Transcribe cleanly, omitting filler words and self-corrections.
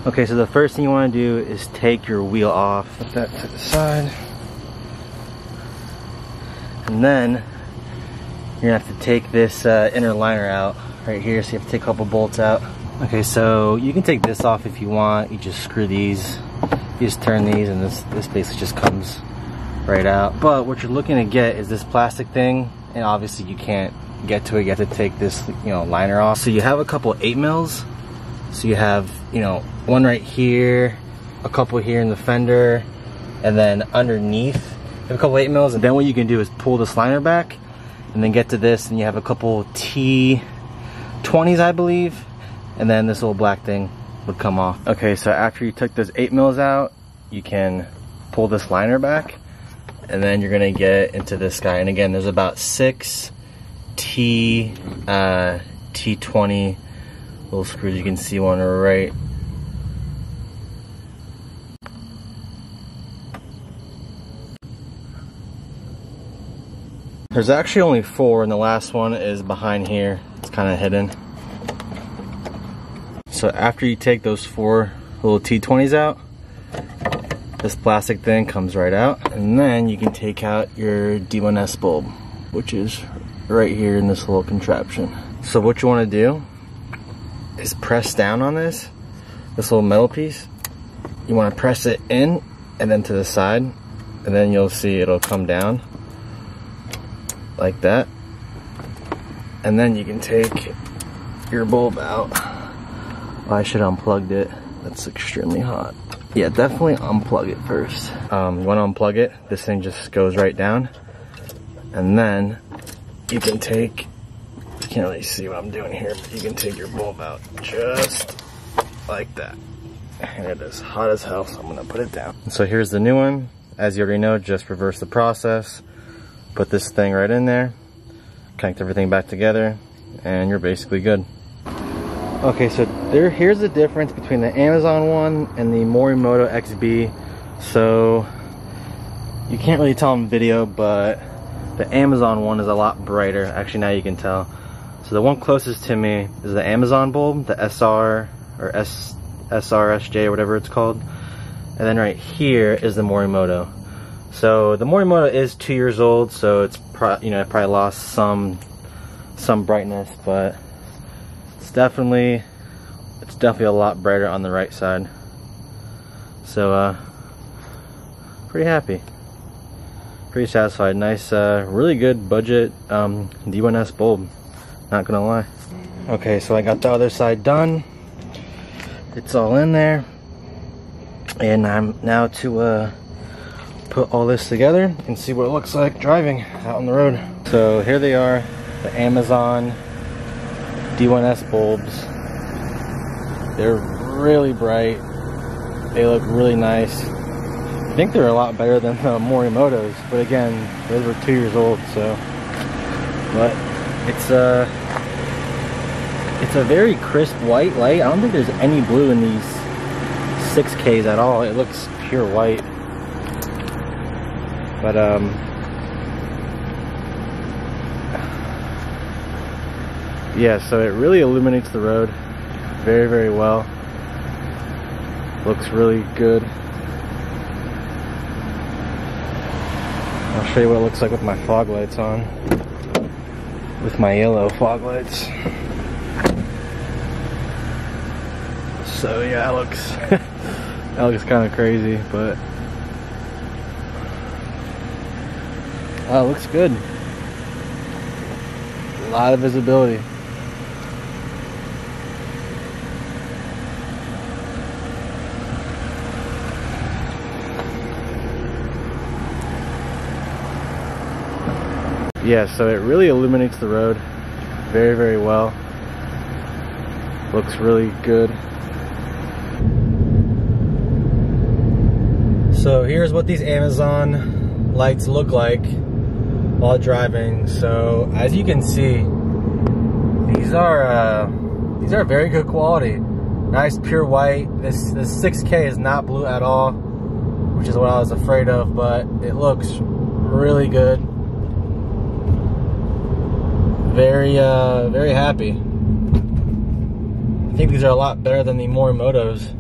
Okay, so the first thing you want to do is take your wheel off. Put that to the side. And then you're gonna have to take this inner liner out right here. So you have to take a couple bolts out. Okay, so you can take this off if you want. You just screw these. You just turn these and this basically just comes right out. But what you're looking to get is this plastic thing, and obviously you can't get to it. You have to take this, you know, liner off. So you have a couple 8mm. So you have, you know, one right here, a couple here in the fender, and then underneath you have a couple 8mm. And then what you can do is pull this liner back and then get to this, and you have a couple T20s, I believe, and then this little black thing would come off. Okay, so after you took those 8mm out, you can pull this liner back, and then you're gonna get into this guy. And again, there's about 6 T20 little screws. You can see one right. There's actually only 4, and the last one is behind here. It's kind of hidden. So after you take those 4 little T20s out, this plastic thing comes right out, and then you can take out your D1S bulb, which is right here in this little contraption. So what you want to do is press down on this little metal piece. You want to press it in and then to the side, and then you'll see it'll come down like that. And then you can take your bulb out. Oh, I should have unplugged it. That's extremely hot. Yeah, definitely unplug it first. You want to unplug it. This thing just goes right down. And then you can take, you can't really see what I'm doing here, but you can take your bulb out just like that. And it is hot as hell, so I'm gonna put it down. And so here's the new one. As you already know, just reverse the process. Put this thing right in there, connect everything back together, and you're basically good. Okay, so here's the difference between the Amazon one and the Morimoto XB. So you can't really tell in video, but the Amazon one is a lot brighter. Actually, now you can tell. So the one closest to me is the Amazon bulb, the SR or SRSJ or whatever it's called. And then right here is the Morimoto. So the Morimoto is 2 years old, so it's you know, it probably lost some brightness, but it's definitely a lot brighter on the right side. So pretty happy, pretty satisfied. Nice, really good budget D1S bulb, not gonna lie. Okay, so I got the other side done. It's all in there, and I'm now to put all this together and see what it looks like driving out on the road. So here they are, the Amazon D1S bulbs. They're really bright. They look really nice. I think they're a lot better than the Morimotos, but again, those were 2 years old, so. But it's a very crisp white light. I don't think there's any blue in these 6Ks at all. It looks pure white. But yeah, so it really illuminates the road very, very well. Looks really good. I'll show you what it looks like with my fog lights on. With my yellow fog lights. So yeah, it looks that looks kind of crazy, but oh, it looks good. A lot of visibility. Yeah, so it really illuminates the road very, very well. Looks really good. So here's what these Amazon lights look like while driving. So as you can see, these are very good quality. Nice pure white. This 6K is not blue at all, which is what I was afraid of, but it looks really good. Very happy. I think these are a lot better than the Morimotos.